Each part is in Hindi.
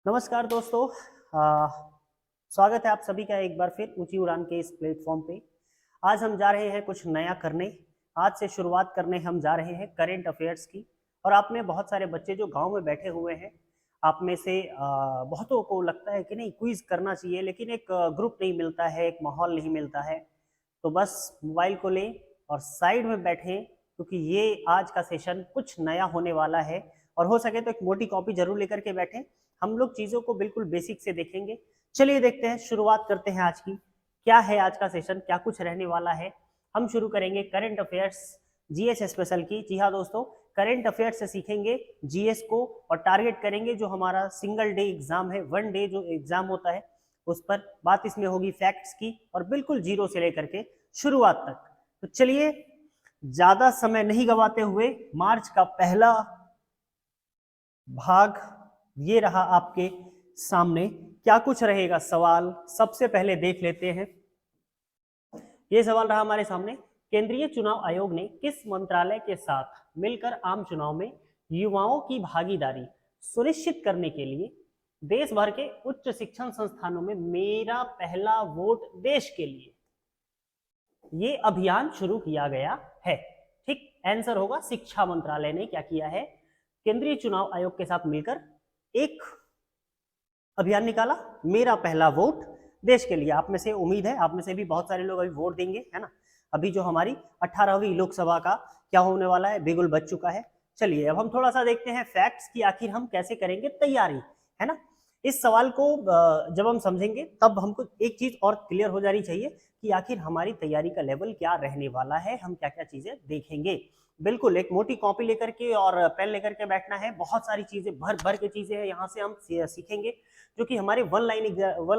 नमस्कार दोस्तों। स्वागत है आप सभी का एक बार फिर ऊंची उड़ान के इस प्लेटफॉर्म पे। आज हम जा रहे हैं कुछ नया करने। आज से शुरुआत करने हम जा रहे हैं करंट अफेयर्स की। और आप में बहुत सारे बच्चे जो गांव में बैठे हुए हैं, आप में से बहुतों को लगता है कि नहीं क्विज करना चाहिए, लेकिन एक ग्रुप नहीं मिलता है, एक माहौल नहीं मिलता है। तो बस मोबाइल को लें और साइड में बैठें, क्योंकि ये आज का सेशन कुछ नया होने वाला है। और हो सके तो एक मोटी कॉपी जरूर लेकर के बैठें। हम लोग चीजों को बिल्कुल बेसिक से देखेंगे। चलिए देखते हैं, शुरुआत करते हैं आज की। क्या है आज का सेशन, क्या कुछ रहने वाला है। हम शुरू करेंगे करंट अफेयर्स जीएस स्पेशल की। जी हाँ दोस्तों, करंट अफेयर्स से सीखेंगे जीएस को और टारगेट करेंगे जो हमारा सिंगल डे एग्जाम है, वन डे जो एग्जाम होता है उस पर। बात इसमें होगी फैक्ट्स की और बिल्कुल जीरो से लेकर के शुरुआत तक। तो चलिए ज्यादा समय नहीं गवाते हुए मार्च का पहला भाग ये रहा आपके सामने। क्या कुछ रहेगा सवाल, सबसे पहले देख लेते हैं। ये सवाल रहा हमारे सामने, केंद्रीय चुनाव आयोग ने किस मंत्रालय के साथ मिलकर आम चुनाव में युवाओं की भागीदारी सुनिश्चित करने के लिए देश भर के उच्च शिक्षण संस्थानों में मेरा पहला वोट देश के लिए ये अभियान शुरू किया गया है? ठीक आंसर होगा, शिक्षा मंत्रालय ने क्या किया है, केंद्रीय चुनाव आयोग के साथ मिलकर एक अभियान निकाला, मेरा पहला वोट देश के लिए। आप में से उम्मीद है, आप में से भी बहुत सारे लोग अभी वोट देंगे, है ना। अभी जो हमारी 18वीं लोकसभा का क्या होने वाला है, बिगुल बज चुका है। चलिए अब हम थोड़ा सा देखते हैं फैक्ट्स की, आखिर हम कैसे करेंगे तैयारी, है ना। इस सवाल को जब हम समझेंगे तब हमको एक चीज और क्लियर हो जानी चाहिए कि आखिर हमारी तैयारी का लेवल क्या रहने वाला है, हम क्या क्या चीजें देखेंगे। बिल्कुल एक मोटी कॉपी लेकर के और पेन लेकर के बैठना है। बहुत सारी चीजें भर भर के चीजें हैं, यहाँ से हम सीखेंगे जो कि हमारे वन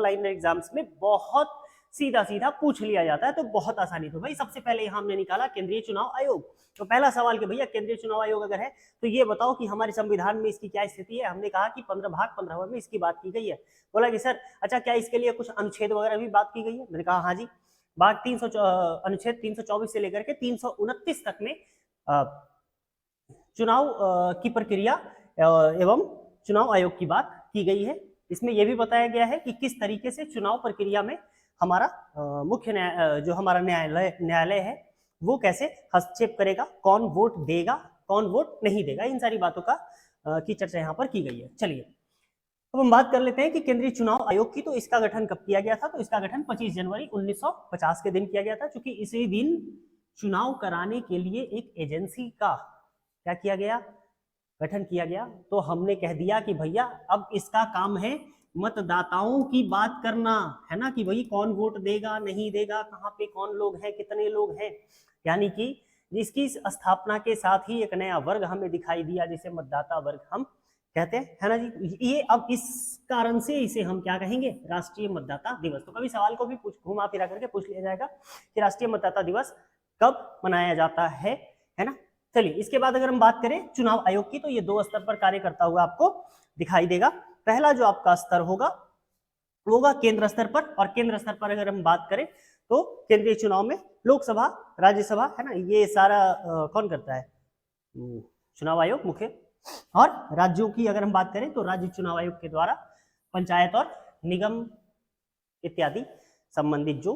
लाइन एग्जाम्स में बहुत सीधा सीधा पूछ लिया जाता है, तो बहुत आसानी। तो भाई सबसे पहले यहाँ हमने निकाला केंद्रीय चुनाव आयोग। तो पहला सवाल कि भैया केंद्रीय चुनाव आयोग अगर है तो ये बताओ कि हमारे संविधान में इसकी क्या स्थिति है। हमने कहा कि 15 भाग 15 में इसकी बात की गई है। बोला कि सर अच्छा क्या इसके लिए कुछ अनुच्छेद वगैरह भी बात की गई है? मैंने कहा हाँ जी, भाग 300 अनुच्छेद 324 से लेकर के 329 तक में चुनाव की प्रक्रिया एवं चुनाव आयोग की बात की गई है। इसमें यह भी बताया गया है कि किस तरीके से चुनाव प्रक्रिया में हमारा मुख्य जो हमारा न्यायालय है वो कैसे हस्तक्षेप करेगा, कौन वोट देगा, कौन वोट नहीं देगा, इन सारी बातों का की चर्चा यहाँ पर की गई है। चलिए अब हम बात कर लेते हैं कि केंद्रीय चुनाव आयोग की। तो इसका गठन कब किया गया था? तो इसका गठन 25 जनवरी 1950 के दिन किया गया था, क्योंकि इसी दिन चुनाव कराने के लिए एक एजेंसी का क्या किया गया, गठन किया गया। तो हमने कह दिया कि भैया अब इसका काम है मतदाताओं की बात करना, है ना, कि भाई कौन वोट देगा नहीं देगा, कहाँ पे कौन लोग हैं, कितने लोग हैं। यानी कि जिसकी स्थापना के साथ ही एक नया वर्ग हमें दिखाई दिया जिसे मतदाता वर्ग हम कहते हैं, है ना जी। ये अब इस कारण से इसे हम क्या कहेंगे, राष्ट्रीय मतदाता दिवस। तो कभी सवाल को भी घुमा फिरा करके पूछ लिया जाएगा कि राष्ट्रीय मतदाता दिवस कब मनाया जाता है ना। चलिए इसके बाद अगर हम बात करें चुनाव आयोग की, तो ये दो स्तर पर कार्य करता हुआ आपको दिखाई देगा। पहला जो आपका स्तर होगा वो होगा केंद्र स्तर पर, और केंद्र स्तर पर अगर हम बात करें तो केंद्रीय चुनाव में लोकसभा, राज्यसभा, है ना, ये सारा कौन करता है, चुनाव आयोग मुख्य। और राज्यों की अगर हम बात करें तो राज्य चुनाव आयोग के द्वारा पंचायत और निगम इत्यादि संबंधित जो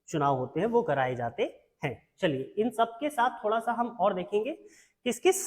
चुनाव होते हैं वो कराए जाते हैं। चलिए इन सब के साथ थोड़ा सा हम और देखेंगे किस किस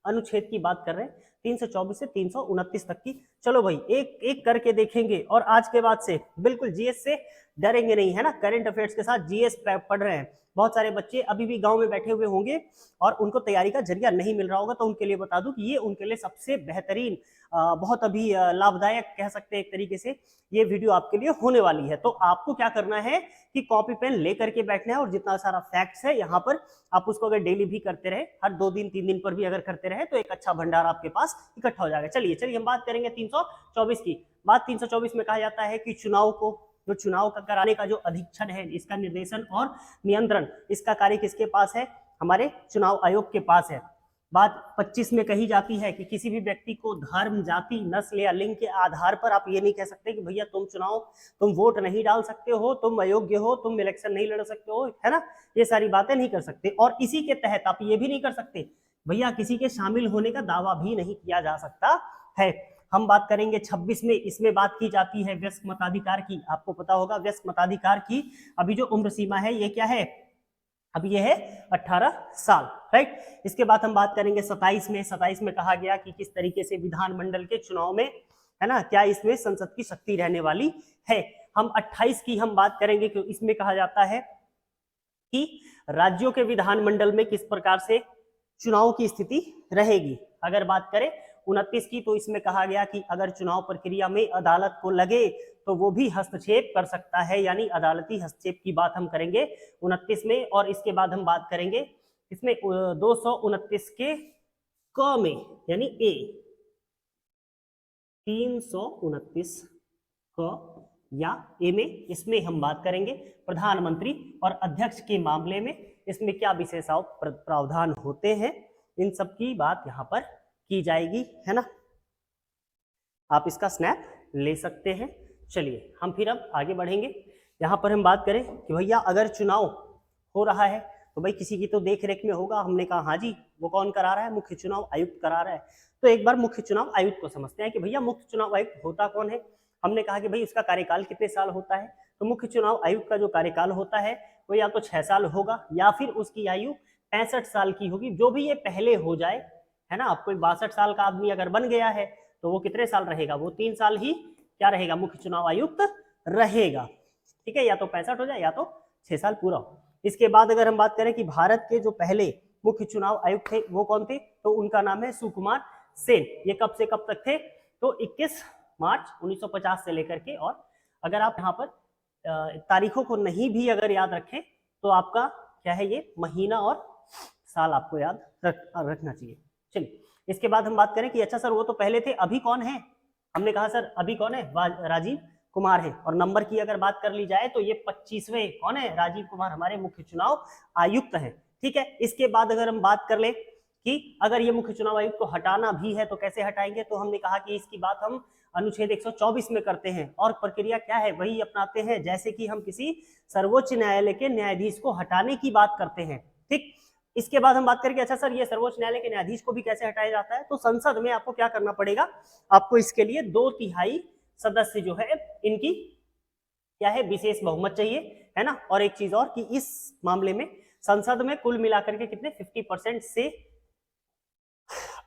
अनुच्छेद की बात कर रहे हैं, 324 से 329 तक की। चलो भाई एक एक करके देखेंगे, और आज के बाद से बिल्कुल जीएस से डरेंगे नहीं, है ना। करंट अफेयर्स के साथ जीएस पढ़ रहे हैं, बहुत सारे बच्चे अभी भी गांव में बैठे हुए होंगे और उनको तैयारी का जरिया नहीं मिल रहा होगा, तो उनके लिए बता दूं कि ये उनके लिए सबसे बेहतरीन, बहुत अभी लाभदायक कह सकते हैं एक तरीके से ये वीडियो आपके लिए होने वाली है। तो आपको क्या करना है कि कॉपी पेन लेकर के बैठना है, और जितना सारा फैक्ट्स है यहाँ पर आप उसको अगर डेली भी करते रहे, हर 2 दिन 3 दिन पर भी अगर करते रहे, तो एक अच्छा भंडार आपके पास इकट्ठा हो जाएगा। चलिए चलिए हम बात करेंगे 324 की। बात 324 में कहा जाता है कि चुनाव को, जो चुनाव का कराने का जो अधीक्षण है, इसका निर्देशन और नियंत्रण, इसका कार्य किसके पास है, हमारे चुनाव आयोग के पास है। बात 25 में कही जाती है कि किसी भी व्यक्ति को धर्म, जाति, नस्ल या लिंग के आधार पर आप ये नहीं कह सकते कि भैया तुम वोट नहीं डाल सकते हो, तुम अयोग्य हो, तुम इलेक्शन नहीं लड़ सकते हो, है ना, ये सारी बातें नहीं कर सकते। और इसी के तहत आप ये भी नहीं कर सकते भैया किसी के शामिल होने का दावा भी नहीं किया जा सकता है। हम बात करेंगे 26 में, इसमें बात की जाती है वयस्क मताधिकार की। आपको पता होगा वयस्क मताधिकार की अभी जो उम्र सीमा है ये क्या है, अभी ये है 18 साल, राइट। इसके बाद हम बात करेंगे 27 में कहा गया कि किस तरीके से विधानमंडल के चुनाव में, है ना, क्या इसमें संसद की शक्ति रहने वाली है। हम 28 की हम बात करेंगे कि इसमें कहा जाता है कि राज्यों के विधानमंडल में किस प्रकार से चुनाव की स्थिति रहेगी। अगर बात करें 29 की, तो इसमें कहा गया कि अगर चुनाव प्रक्रिया में अदालत को लगे तो वो भी हस्तक्षेप कर सकता है, यानी अदालती हस्तक्षेप की बात हम करेंगे 29 में। और इसके बाद हम बात करेंगे इसमें 229 के क में, यानी ए, 329 क या ए में, इसमें हम बात करेंगे प्रधानमंत्री और अध्यक्ष के मामले में इसमें क्या विशेषाव प्रावधान होते हैं, इन सब की बात यहाँ पर की जाएगी, है ना। आप इसका स्नैप ले सकते हैं। चलिए हम फिर अब आगे बढ़ेंगे। यहाँ पर हम बात करें कि भैया अगर चुनाव हो रहा है तो भाई किसी की तो देख रेख में होगा। हमने कहा हाँ जी, वो कौन करा रहा है, मुख्य चुनाव आयुक्त करा रहा है। तो एक बार मुख्य चुनाव आयुक्त को समझते हैं कि भैया मुख्य चुनाव आयुक्त होता कौन है। हमने कहा कि भाई उसका कार्यकाल कितने साल होता है, तो मुख्य चुनाव आयुक्त का जो कार्यकाल होता है वो या तो 6 साल होगा या फिर उसकी आयु 65 साल की होगी, जो भी ये पहले हो जाए, है ना। अब कोई 62 साल का आदमी अगर बन गया है तो वो कितने साल रहेगा, वो 3 साल ही क्या रहेगा, मुख्य चुनाव आयुक्त रहेगा, ठीक है। या तो 65 हो जाए या तो 6 साल पूरा हो। इसके बाद अगर हम बात करें कि भारत के जो पहले मुख्य चुनाव आयुक्त थे वो कौन थे, तो उनका नाम है सुकुमार सेन। ये कब से कब तक थे, तो 21 मार्च 1950 से लेकर के। और अगर आप यहाँ पर तारीखों को नहीं भी अगर याद रखें तो आपका क्या है, ये महीना और साल आपको याद रखना चाहिए। चलिए इसके बाद हम बात करें कि अच्छा सर वो तो पहले थे, अभी कौन है। हमने कहा सर अभी कौन है, राजीव कुमार है। और नंबर की अगर बात कर ली जाए तो ये 25वें कौन है, राजीव कुमार हमारे मुख्य चुनाव आयुक्त हैं, ठीक है। इसके बाद अगर हम बात कर ले कि अगर ये मुख्य चुनाव आयुक्त को हटाना भी है तो कैसे हटाएंगे, तो हमने कहा कि इसकी बात हम अनुच्छेद 124 में करते हैं। और प्रक्रिया क्या है, वही अपनाते हैं जैसे कि हम किसी सर्वोच्च न्यायालय के न्यायाधीश को हटाने की बात करते हैं, ठीक। इसके बाद हम बात करेंगे अच्छा सर ये सर्वोच्च न्यायालय के न्यायाधीश को भी कैसे हटाया जाता है, तो संसद में आपको क्या करना पड़ेगा, आपको इसके लिए 2/3 सदस्य जो है इनकी क्या है, विशेष बहुमत चाहिए, है ना। और एक चीज और कि इस मामले में संसद में कुल मिलाकर के कितने 50% से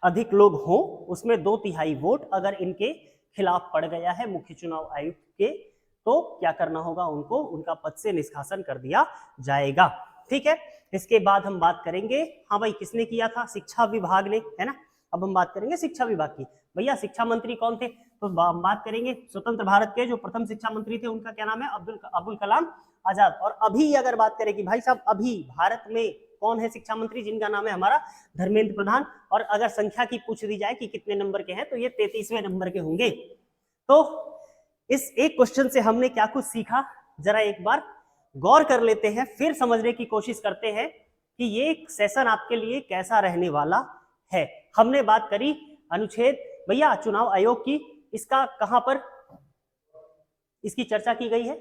अधिक लोग हों, उसमें 2/3 वोट अगर इनके खिलाफ पड़ गया है मुख्य चुनाव आयुक्त के, तो क्या करना होगा, उनको उनका पद से निष्कासन कर दिया जाएगा, ठीक है। इसके बाद हम बात करेंगे, हाँ भाई किसने किया था, शिक्षा विभाग ने, है ना। अब हम बात करेंगे शिक्षा विभाग की। भैया शिक्षा मंत्री कौन थे, तो हम बात करेंगे स्वतंत्र भारत के जो प्रथम शिक्षा मंत्री थे उनका क्या नाम है, अब्दुल कलाम आजाद। और अभी अगर बात करें कि भाई साहब अभी भारत में कौन है शिक्षा मंत्री, जिनका नाम है हमारा धर्मेंद्र प्रधान। और अगर संख्या की पूछ दी जाए कि कितने नंबर के हैं, तो ये 33वें नंबर के होंगे। तो इस एक क्वेश्चन से हमने क्या कुछ सीखा, जरा एक बार गौर कर लेते हैं, फिर समझने की कोशिश करते हैं कि ये सेशन आपके लिए कैसा रहने वाला है। हमने बात करी अनुच्छेद भैया चुनाव आयोग की, इसका कहां पर इसकी चर्चा की गई है,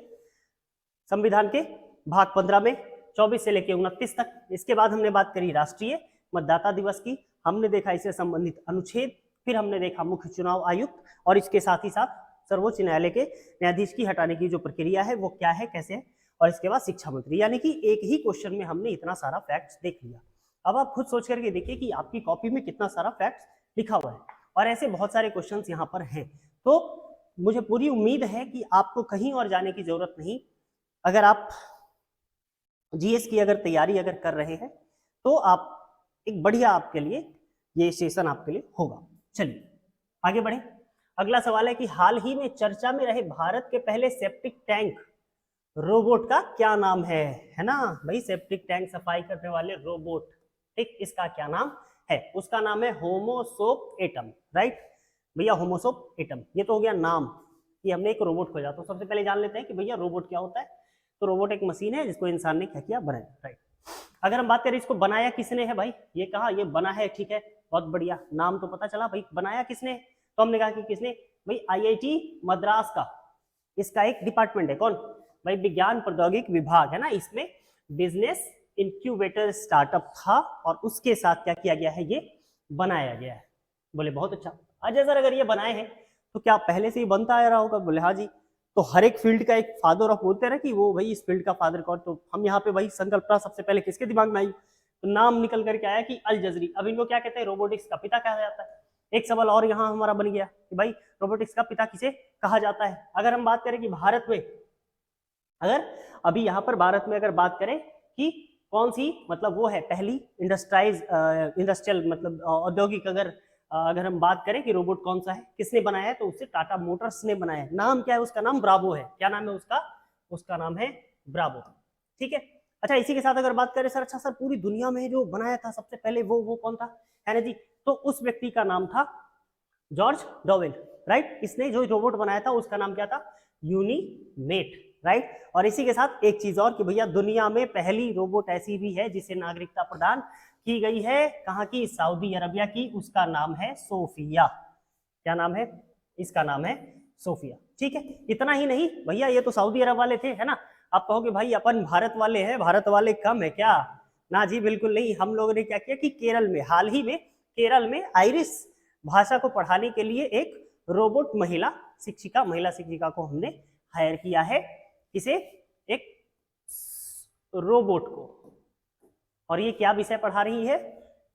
संविधान के भाग 15 में 24 से लेकर 29 तक। इसके बाद हमने बात करी राष्ट्रीय मतदाता दिवस की, हमने देखा इससे संबंधित अनुच्छेद, फिर हमने देखा मुख्य चुनाव आयुक्त, और इसके साथ ही साथ सर्वोच्च न्यायालय के न्यायाधीश की हटाने की जो प्रक्रिया है वो क्या है, कैसे है। और इसके बाद शिक्षा मंत्री, यानी कि एक ही क्वेश्चन में हमने इतना सारा फैक्ट्स देख लिया। अब आप खुद सोच करके देखिए कि आपकी कॉपी में कितना सारा फैक्ट्स लिखा हुआ है, और ऐसे बहुत सारे क्वेश्चंस यहाँ पर हैं। तो मुझे पूरी उम्मीद है कि आपको कहीं और जाने की जरूरत नहीं। अगर आप जीएस की अगर तैयारी अगर कर रहे हैं तो आप एक बढ़िया आपके लिए ये सेशन आपके लिए होगा। चलिए आगे बढ़े। अगला सवाल है कि हाल ही में चर्चा में रहे भारत के पहले सेप्टिक टैंक रोबोट का क्या नाम है ना भाई, सेप्टिक टैंक सफाई करने वाले रोबोट, ठीक, इसका क्या नाम है, उसका नाम है होमोसोप एटम, राइट भैया, होमोसोप एटम। ये तो हो गया नाम कि हमने एक रोबोट खोजा। तो सबसे पहले जान लेते हैं कि भैया रोबोट क्या होता है। तो रोबोट एक मशीन है जिसको इंसान ने क्या किया, बनाया, राइट। अगर हम बात करें इसको बनाया किसने है भाई, ये कहा ये बना है, ठीक है, बहुत बढ़िया, नाम तो पता चला भाई, बनाया किसने, तो हमने कहा कि किसने भाई, आईआईटी मद्रास का, इसका एक डिपार्टमेंट है, कौन भाई, विज्ञान प्रौद्योगिकी विभाग, है ना। इसमें बिजनेस इंक्यूबेटर स्टार्टअप था और उसके साथ क्या किया गया है, ये बनाया गया है। बोले बहुत अच्छा। अजय सर अगर ये बनाए हैं तो क्या पहले से ही बनता आ रहा होगा? बोले हाँ जी। तो हर एक फील्ड का एक फादर ऑफ बोलते हैं ना कि वो भाई इस फील्ड का फादर कौन, तो हम यहाँ पे भाई संकल्पना सबसे पहले किसके दिमाग में आई? तो नाम निकल करके आया कि अल जजरी। अब इनको क्या कहते हैं? रोबोटिक्स का पिता कहा जाता है। एक सवाल और यहाँ हमारा बन गया कि भाई रोबोटिक्स का पिता किसे कहा जाता है? अगर हम बात करें कि भारत में, अगर अभी यहाँ पर भारत में अगर बात करें कि कौन सी मतलब वो है पहली इंडस्ट्रियल मतलब औद्योगिक, अगर हम बात करें कि रोबोट कौन सा है, किसने बनाया है, तो उससे टाटा मोटर्स ने बनाया है। नाम क्या है उसका? नाम ब्रावो है। क्या नाम है उसका? उसका नाम है ब्रावो। ठीक है। अच्छा, इसी के साथ अगर बात करें सर, अच्छा सर पूरी दुनिया में जो बनाया था सबसे पहले वो कौन था, है ना जी? तो उस व्यक्ति का नाम था जॉर्ज डॉवेल, राइट। इसने जो रोबोट बनाया था उसका नाम क्या था? यूनीमेट, राइट। और इसी के साथ एक चीज और कि भैया दुनिया में पहली रोबोट ऐसी भी है जिसे नागरिकता प्रदान की गई है, कहाँ की? सऊदी अरबिया की। उसका नाम है सोफिया। क्या नाम है? इसका नाम है सोफिया। ठीक है। इतना ही नहीं भैया, ये तो सऊदी अरब वाले थे, है ना। आप कहोगे भाई अपन भारत वाले हैं, भारत वाले कम है क्या? ना जी, बिल्कुल नहीं। हम लोगों ने क्या किया कि केरल में, हाल ही में केरल में आयरिश भाषा को पढ़ाने के लिए एक रोबोट महिला शिक्षिका को हमने हायर किया है। किसे? एक रोबोट को। और ये क्या विषय पढ़ा रही है?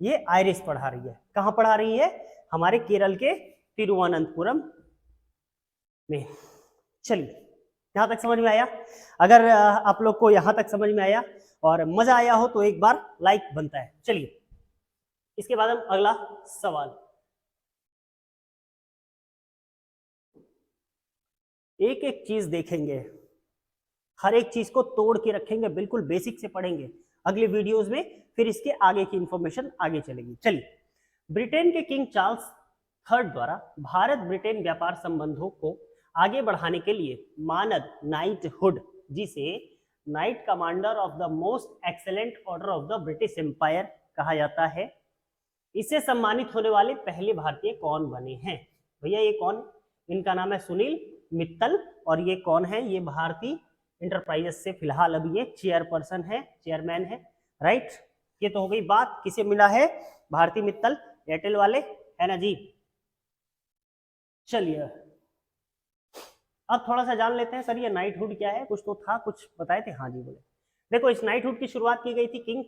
ये आयरिश पढ़ा रही है। कहाँ पढ़ा रही है? हमारे केरल के तिरुवनंतपुरम में। चलिए, यहां तक समझ में आया? अगर आप लोग को यहां तक समझ में आया और मजा आया हो तो एक बार लाइक बनता है। चलिए, इसके बाद हम अगला सवाल, एक एक चीज देखेंगे, हर एक चीज को तोड़ के रखेंगे, बिल्कुल बेसिक से पढ़ेंगे। अगले वीडियोस में फिर इसके आगे की इंफॉर्मेशन आगे चलेगी। चलिए, ब्रिटेन के किंग चार्ल्स थर्ड द्वारा भारत ब्रिटेन व्यापार संबंधों को आगे बढ़ाने के लिए मानद नाइटहुड, जिसे knight commander of the most excellent order of the British Empire कहा जाता है, इससे सम्मानित होने वाले पहले भारतीय कौन बने हैं? भैया ये कौन? इनका नाम है सुनील मित्तल। और ये कौन है? ये भारतीय इंटरप्राइजेस से फिलहाल अभी ये चेयरपर्सन है, चेयरमैन है, राइट। ये तो हो गई बात, किसे मिला है? भारती मित्तल, एयरटेल वाले, है ना जी। चलिए, अब थोड़ा सा जान लेते हैं सर ये नाइटहुड क्या है। कुछ तो था, कुछ बताए थे। हाँ जी, बोले। देखो, इस नाइटहुड की शुरुआत की गई थी किंग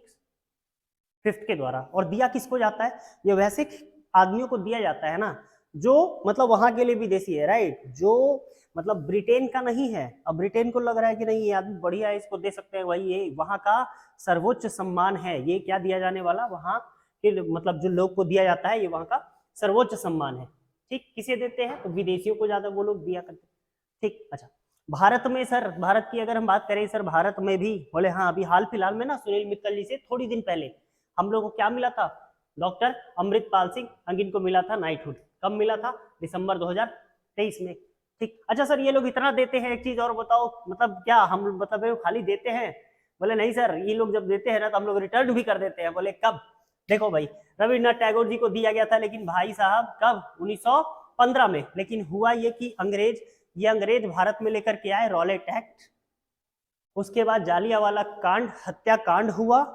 फिफ्थ के द्वारा। और दिया किसको जाता है? ये वैसे आदमियों को दिया जाता है ना जो मतलब वहां के लिए विदेशी है, राइट, जो मतलब ब्रिटेन का नहीं है। अब ब्रिटेन को लग रहा है कि नहीं ये आदमी बढ़िया है, इसको दे सकते हैं, वही ये वहां का सर्वोच्च सम्मान है। ये क्या दिया जाने वाला? वहां के मतलब जो लोग को दिया जाता है, ये वहां का सर्वोच्च सम्मान है। ठीक, किसे देते हैं? तो विदेशियों को ज्यादा वो लोग दिया करते हैं। ठीक, अच्छा। भारत में सर, भारत की अगर हम बात करें सर, भारत में भी बोले हाँ, अभी हाल फिलहाल में ना सुनील मित्तल जी से थोड़ी दिन पहले हम लोग को क्या मिला था? डॉक्टर अमृतपाल सिंह अंगिन को मिला था नाइटहुड। कब मिला था? दिसंबर 2023 में। ठीक, अच्छा सर ये लोग इतना देते हैं, एक चीज और बताओ, मतलब क्या हम मतलब खाली देते हैं? बोले नहीं सर, ये लोग जब देते हैं ना तो हम लोग रिटर्न भी कर देते हैं। बोले कब? देखो भाई, रविन्द्रनाथ टैगोर जी को दिया गया था, लेकिन भाई साहब कब? 1915 में। लेकिन हुआ ये कि ये अंग्रेज भारत में लेकर के आए रॉलेट एक्ट। उसके बाद जालियांवाला कांड, हत्याकांड हुआ।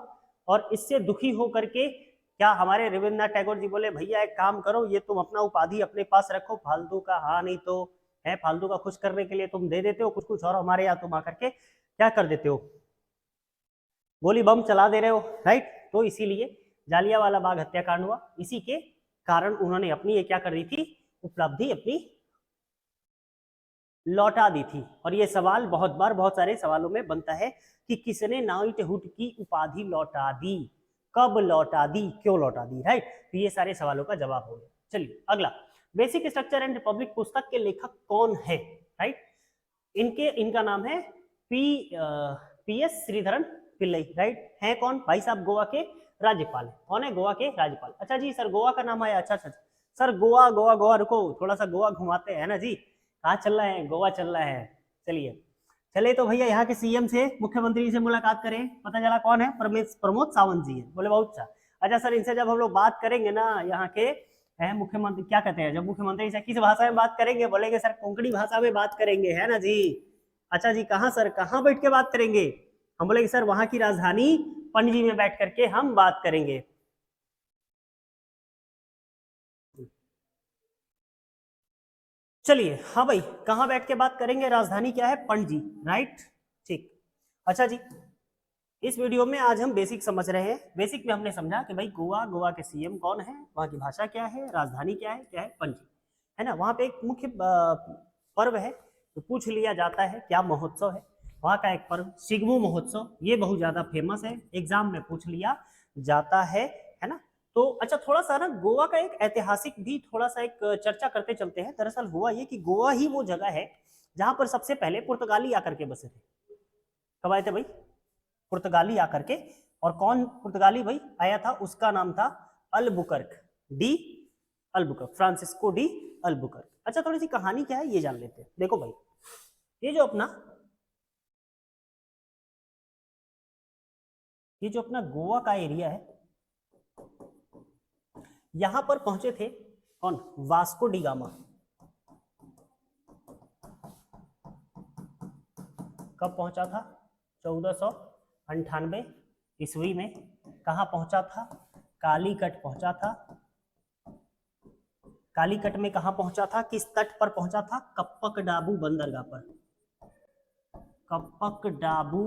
और इससे दुखी होकर के क्या हमारे रविन्द्रनाथ टैगोर जी बोले भैया एक काम करो, ये तुम अपना उपाधि अपने पास रखो, फालतू का हाँ नहीं तो है, फालतू का खुश करने के लिए तुम दे देते हो कुछ कुछ, और हमारे यहाँ तुम आकर के क्या कर देते हो? गोली बम चला दे रहे हो, राइट। तो इसीलिए जालियांवाला बाग हत्याकांड हुआ। इसी के कारण उन्होंने अपनी ये क्या कर दी थी? उपलब्धि अपनी लौटा दी थी। और ये सवाल बहुत बार बहुत सारे सवालों में बनता है कि किसने नाइटहुड की उपाधि लौटा दी, कब लौटा दी, क्यों लौटा दी, राइट। तो ये सारे सवालों का जवाब हो गया। चलिए अगला, बेसिक स्ट्रक्चर एंड रिपब्लिक पुस्तक के लेखक कौन है, राइट। इनका नाम है पीएस श्रीधरन पिल्लई, राइट। है कौन? भाई साहब गोवा के राज्यपाल। कौन है? गोवा के राज्यपाल। अच्छा जी सर, गोवा का नाम आया, अच्छा अच्छा सर, गोवा गोवा गोवा, रुको थोड़ा सा गोवा घुमाते हैं ना जी। कहाँ चल रहा है? गोवा चल रहा है। चलिए, चले तो भैया यहाँ के सीएम से, मुख्यमंत्री से मुलाकात करें। पता चला कौन है? प्रमोद सावंत जी है। बोले बहुत अच्छा। अच्छा सर, इनसे जब हम लोग बात करेंगे ना यहाँ के है मुख्यमंत्री, क्या कहते हैं, जब मुख्यमंत्री से किस भाषा में बात करेंगे? बोलेंगे सर कोंकणी भाषा में बात करेंगे, है ना जी। अच्छा जी, कहाँ सर, कहाँ बैठ के बात करेंगे? हम बोलेंगे सर वहां की राजधानी पणजी में बैठ करके हम बात करेंगे। चलिए, हाँ भाई, कहाँ बैठ के बात करेंगे? राजधानी क्या है? पणजी, राइट, ठीक। अच्छा जी, इस वीडियो में आज हम बेसिक समझ रहे हैं। बेसिक में हमने समझा कि भाई गोवा, गोवा के सीएम कौन है, वहाँ की भाषा क्या है, राजधानी क्या है पणजी, है ना। वहाँ पे एक मुख्य पर्व है तो पूछ लिया जाता है क्या महोत्सव है। वहाँ का एक पर्व शिग्मो महोत्सव, ये बहुत ज्यादा फेमस है, एग्जाम में पूछ लिया जाता है ना। तो अच्छा, थोड़ा सा ना गोवा का एक ऐतिहासिक भी थोड़ा सा एक चर्चा करते चलते हैं। दरअसल हुआ ये कि गोवा ही वो जगह है जहां पर सबसे पहले पुर्तगाली आकर के बसे थे। कब आए थे भाई? पुर्तगाली आकर के। और कौन पुर्तगाली भाई आया था? उसका नाम था Albuquerque de Albuquerque, Francisco de Albuquerque. अच्छा, थोड़ी सी कहानी क्या है ये जान लेते हैं। देखो भाई, ये जो अपना गोवा का एरिया है, यहां पर पहुंचे थे कौन? Vasco D gamma. कब पहुंचा था? 1498 ईस्वी में। कहां पहुंचा था? कालीकट पहुंचा था। कालीकट में कहां पहुंचा था? किस तट पर पहुंचा था? कप्पक डाबू बंदरगाह पर। कप्पक डाबू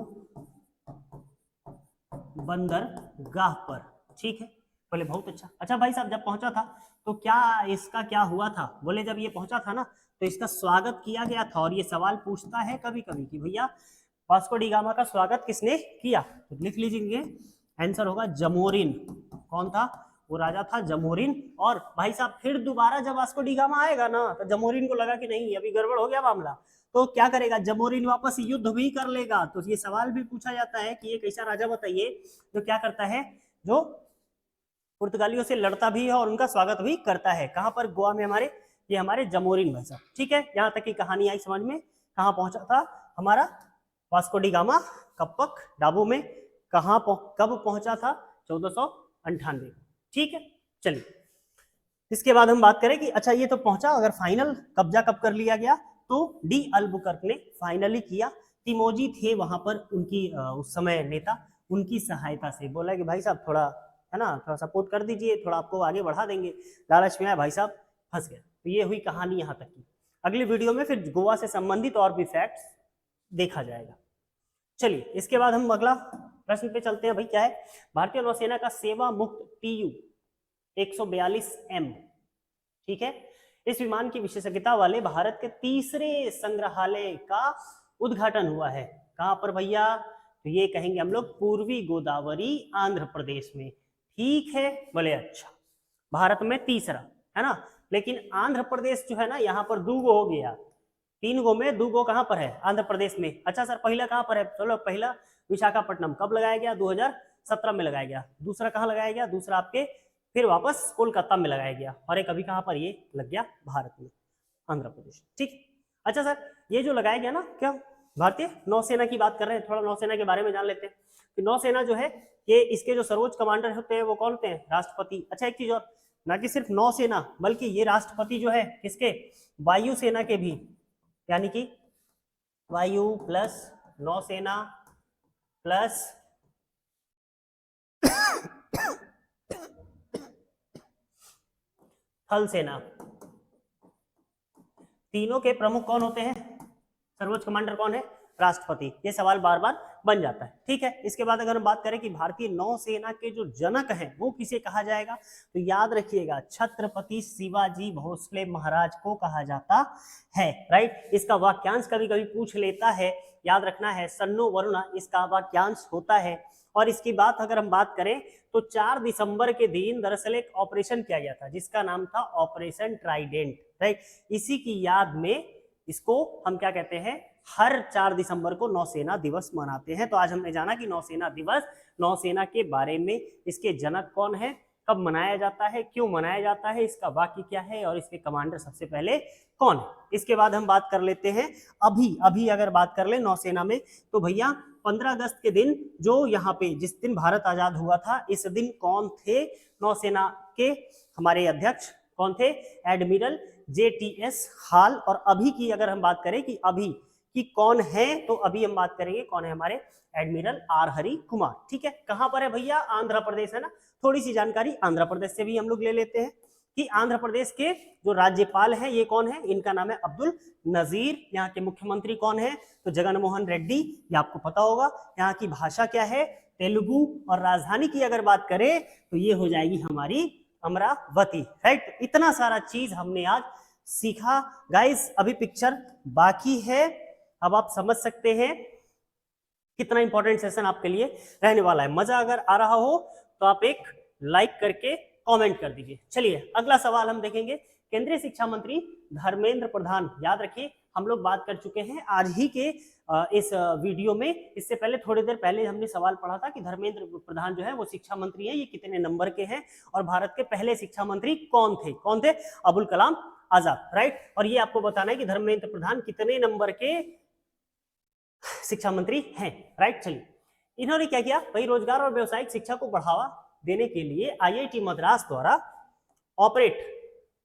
बंदरगाह पर, ठीक है। बोले बहुत अच्छा। अच्छा भाई साहब, जब पहुंचा था तो क्या इसका क्या हुआ था? बोले जब ये पहुंचा था ना तो इसका स्वागत किया गया था। और ये सवाल पूछता है कभी कभी कि भैया वास्को डी गामा का स्वागत किसने किया? तो लिख लीजिए, आंसर होगा जमोरिन। कौन था? वो राजा था जमोरिन। और भाई साहब फिर दोबारा जब वास्को डी गामा आएगा ना तो जमोरिन को लगा कि नहीं अभी गड़बड़ हो गया मामला, तो क्या करेगा? जमोरिन वापस युद्ध भी कर लेगा। तो ये सवाल भी पूछा जाता है कि ये कैसा राजा बताइए जो क्या करता है, जो पुर्तगालियों से लड़ता भी है और उनका स्वागत भी करता है। कहां पर? गोवा में हमारे, ये हमारे जमोरिन भाई साहब, ठीक है। यहां तक की कहानी आई समझ में। कहां पहुंचा था हमारा वास्को डी गामा? कप्पक डाबू में। कब पहुंचा था? 1498, ठीक है। चलिए, इसके बाद हम बात करें कि अच्छा ये तो पहुंचा, अगर फाइनल कब्जा कब कर लिया गया? तो डी अल्बुकर्क ने फाइनली किया। तिमोजी थे वहां पर उनकी उस समय नेता, उनकी सहायता से बोला कि भाई साहब थोड़ा, है ना, थोड़ा सपोर्ट कर दीजिए, थोड़ा आपको आगे बढ़ा देंगे। लालच में आया भाई साहब, फंस गया। तो ये हुई कहानी यहाँ तक की। अगली वीडियो में फिर गोवा से संबंधित और भी फैक्ट्स देखा जाएगा। चलिए, इसके बाद हम अगला प्रश्न पे चलते हैं। भाई क्या है? भारतीय नौसेना का सेवा मुक्त TU 142M, ठीक है। इस विमान की विशेषज्ञता वाले भारत के तीसरे संग्रहालय का उद्घाटन हुआ है। कहां पर भैया? तो ये कहेंगे हम लोग पूर्वी गोदावरी, आंध्र प्रदेश में, ठीक है। बोले अच्छा, भारत में तीसरा, है ना। लेकिन आंध्र प्रदेश जो है ना, यहाँ पर 2 गो हो गया, 3 गो में 2 गो कहां पर है? आंध्र प्रदेश में। अच्छा सर, पहला कहां पर है? चलो, पहला विशाखापट्टनम। कब लगाया गया? 2017 में लगाया गया। दूसरा कहां लगाया गया? दूसरा आपके फिर वापस कोलकाता में लगाया गया। और एक अभी कहां पर ये लग गया? भारत में, आंध्र प्रदेश, ठीक। अच्छा सर, ये जो लगाया गया ना, क्या भारतीय नौसेना की बात कर रहे हैं, थोड़ा नौसेना के बारे में जान लेते हैं कि नौसेना जो है, ये इसके जो सर्वोच्च कमांडर होते हैं वो कौन होते हैं? राष्ट्रपति। अच्छा, एक चीज और, ना कि सिर्फ नौसेना बल्कि ये राष्ट्रपति जो है किसके? वायुसेना के भी, यानी कि वायु प्लस नौसेना प्लस थल सेना, तीनों के प्रमुख कौन होते हैं? सर्वोच्च कमांडर कौन है? राष्ट्रपति। ये सवाल बार बार बन जाता है, ठीक है। इसके बाद अगर हम बात करें कि भारतीय नौसेना के जो जनक हैं वो किसे कहा जाएगा, तो याद रखिएगा छत्रपति शिवाजी भोसले महाराज को कहा जाता है, राइट। इसका वाक्यांश कभी कभी पूछ लेता है, याद रखना है, सन्नो वरुणा इसका वाक्यांश होता है। और इसकी बात अगर हम बात करें तो 4 दिसंबर के दिन दरअसल एक ऑपरेशन किया गया था जिसका नाम था ऑपरेशन ट्राइडेंट, राइट। इसी की याद में इसको हम क्या कहते हैं, हर 4 दिसंबर को नौसेना दिवस मनाते हैं। तो आज हमने जाना कि नौसेना दिवस, नौसेना के बारे में, इसके जनक कौन है, कब मनाया जाता है, क्यों मनाया जाता है, इसका वाक्य क्या है और इसके कमांडर सबसे पहले कौन है। इसके बाद हम बात कर लेते हैं अभी अगर बात कर ले नौसेना में, तो भैया 15 अगस्त के दिन जो यहाँ पे जिस दिन भारत आजाद हुआ था, इस दिन कौन थे नौसेना के हमारे अध्यक्ष? कौन थे? एडमिरल JTS हाल। और अभी की अगर हम बात करें कि अभी की कौन है, तो अभी हम बात करेंगे कौन है, हमारे एडमिरल R हरि कुमार, ठीक है। कहां पर है भैया? आंध्र प्रदेश, है ना। थोड़ी सी जानकारी आंध्र प्रदेश से भी हम लोग ले लेते हैं। कि आंध्र प्रदेश के जो राज्यपाल हैं ये कौन है, इनका नाम है अब्दुल नजीर। यहाँ के मुख्यमंत्री कौन है, तो जगन मोहन रेड्डी, ये आपको पता होगा। यहाँ की भाषा क्या है, तेलुगु, और राजधानी की अगर बात करें तो ये हो जाएगी हमारी अमरावती, राइट। इतना सारा चीज हमने आज सीखा गाइस, अभी पिक्चर बाकी है। अब आप समझ सकते हैं कितना इंपॉर्टेंट सेशन आपके लिए रहने वाला है। मजा अगर आ रहा हो तो आप एक लाइक करके कमेंट कर दीजिए। चलिए अगला सवाल हम देखेंगे। केंद्रीय शिक्षा मंत्री धर्मेंद्र प्रधान, याद रखिए हम लोग बात कर चुके हैं आज ही के इस वीडियो में। इससे पहले थोड़ी देर पहले हमने सवाल पढ़ा था कि धर्मेंद्र प्रधान जो है वो शिक्षा मंत्री है, ये कितने नंबर के हैं, और भारत के पहले शिक्षा मंत्री कौन थे, अबुल कलाम आजाद, राइट। और ये आपको बताना है कि धर्मेंद्र प्रधान कितने नंबर के शिक्षा मंत्री हैं, राइट। चलिए इन्होंने क्या किया भाई, रोजगार और व्यवसायिक शिक्षा को बढ़ावा देने के लिए आईआईटी मद्रास द्वारा ऑपरेट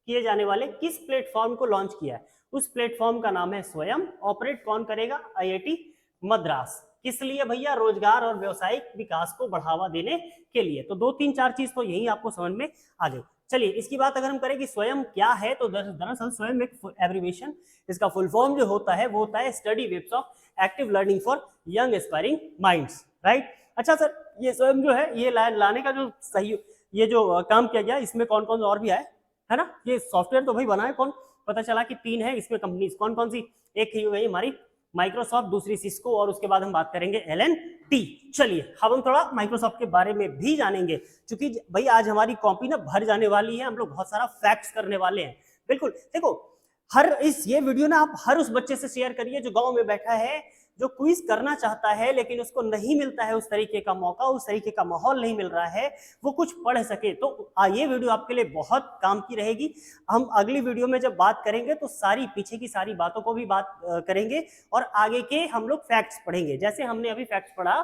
किए जाने वाले किस प्लेटफॉर्म को लॉन्च किया है। उस प्लेटफॉर्म का नाम है स्वयं। ऑपरेट कौन करेगा, आईआईटी मद्रास। किस लिए भैया, रोजगार और व्यवसायिक विकास को बढ़ावा देने के लिए। तो 2-3-4 चीज तो यही आपको समझ में आ गई। चलिए इसकी बात अगर हम करें कि स्वयं क्या है, तो दरअसल स्वयं एक एब्रिविएशन, इसका फुल फॉर्म जो होता है वो होता है study webs of active learning for young aspiring minds, right. अच्छा सर, ये स्वयं जो है ये लाने का जो सही, ये जो काम किया गया इसमें कौन कौन और भी आए, है ना। ये सॉफ्टवेयर तो भाई बनाए कौन, पता चला कि 3 है इसमें कंपनीज, कौन कौन सी, एक ही गई हमारी माइक्रोसॉफ्ट, दूसरी सिस्को, और उसके बाद हम बात करेंगे एल&टी। चलिए अब हम थोड़ा माइक्रोसॉफ्ट के बारे में भी जानेंगे, क्योंकि भाई आज हमारी कॉपी ना भर जाने वाली है, हम लोग बहुत सारा फैक्ट्स करने वाले हैं। बिल्कुल देखो, ये वीडियो ना आप हर उस बच्चे से शेयर करिए जो गांव में बैठा है, जो क्विज करना चाहता है लेकिन उसको नहीं मिलता है उस तरीके का मौका, उस तरीके का माहौल नहीं मिल रहा है, वो कुछ पढ़ सके। तो ये वीडियो आपके लिए बहुत काम की रहेगी। हम अगली वीडियो में जब बात करेंगे तो सारी पीछे की सारी बातों को भी बात करेंगे, और आगे के हम लोग फैक्ट्स पढ़ेंगे। जैसे हमने अभी फैक्ट्स पढ़ा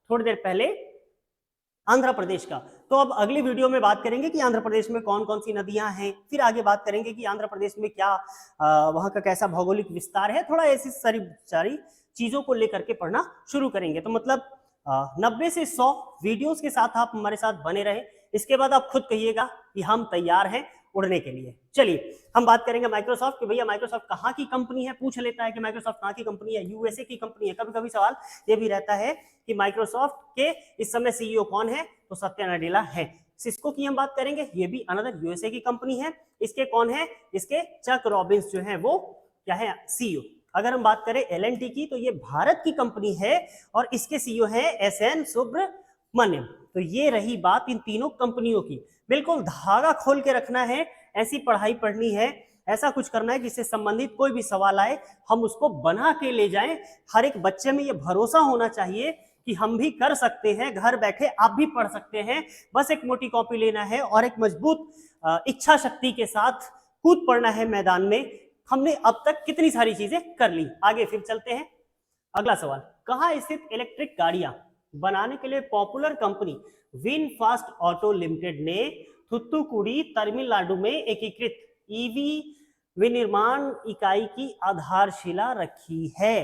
थोड़ी देर पहले आंध्र प्रदेश का, तो अब अगली वीडियो में बात करेंगे कि आंध्र प्रदेश में कौन कौन सी नदियां हैं, फिर आगे बात करेंगे कि आंध्र प्रदेश में क्या वहां का कैसा भौगोलिक विस्तार है। थोड़ा ऐसी सारी चीजों को लेकर के पढ़ना शुरू करेंगे। तो मतलब 90 से 100 वीडियोस के साथ आप हमारे साथ बने रहे। इसके बाद आप खुद कहिएगा कि हम तैयार हैं उड़ने के लिए। चलिए हम बात करेंगे माइक्रोसॉफ्ट कि भैया माइक्रोसॉफ्ट कहाँ की कंपनी है, पूछ लेता है कि माइक्रोसॉफ्ट कहाँ की कंपनी है, यूएसए की कंपनी है। कभी कभी सवाल ये भी रहता है कि माइक्रोसॉफ्ट के इस समय सीईओ कौन है, तो सत्या नाडेला है। सिस्को की हम बात करेंगे, ये भी अनदर यूएसए की कंपनी है। इसके कौन है, इसके चक रॉबिन्स जो है वो क्या है, सीईओ। अगर हम बात करें एल&टी की, तो ये भारत की कंपनी है और इसके सीईओ है एसएन सुब्रमण्यम। तो ये रही बात इन तीनों कंपनियों की। बिल्कुल धागा खोल के रखना है, ऐसी पढ़ाई पढ़नी है, ऐसा कुछ करना है जिससे संबंधित कोई भी सवाल आए हम उसको बना के ले जाएं। हर एक बच्चे में ये भरोसा होना चाहिए कि हम भी कर सकते हैं, घर बैठे आप भी पढ़ सकते हैं। बस एक मोटी कॉपी लेना है और एक मजबूत इच्छा शक्ति के साथ कूद पड़ना है मैदान में। हमने अब तक कितनी सारी चीजें कर ली। आगे फिर चलते हैं। अगला सवाल, कहाँ स्थित इलेक्ट्रिक गाड़ियां बनाने के लिए popular company VinFast auto limited ने थुत्तुकुडी तमिलनाडु में एकीकृत ईवी विनिर्माण इकाई की आधारशिला रखी है?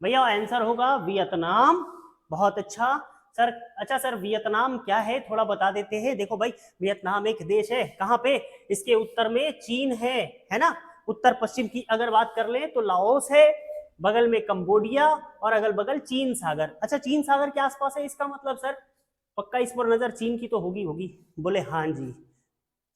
भैया आंसर होगा वियतनाम। बहुत अच्छा सर। अच्छा सर, वियतनाम क्या है थोड़ा बता देते हैं। देखो भाई, वियतनाम एक देश है, कहाँ पे, इसके उत्तर में चीन है ना। उत्तर पश्चिम की अगर बात कर ले तो लाओस है, बगल में कंबोडिया, और अगल बगल चीन सागर। अच्छा, चीन सागर के आसपास है, इसका मतलब सर पक्का इस पर नजर चीन की तो होगी। बोले हाँ जी,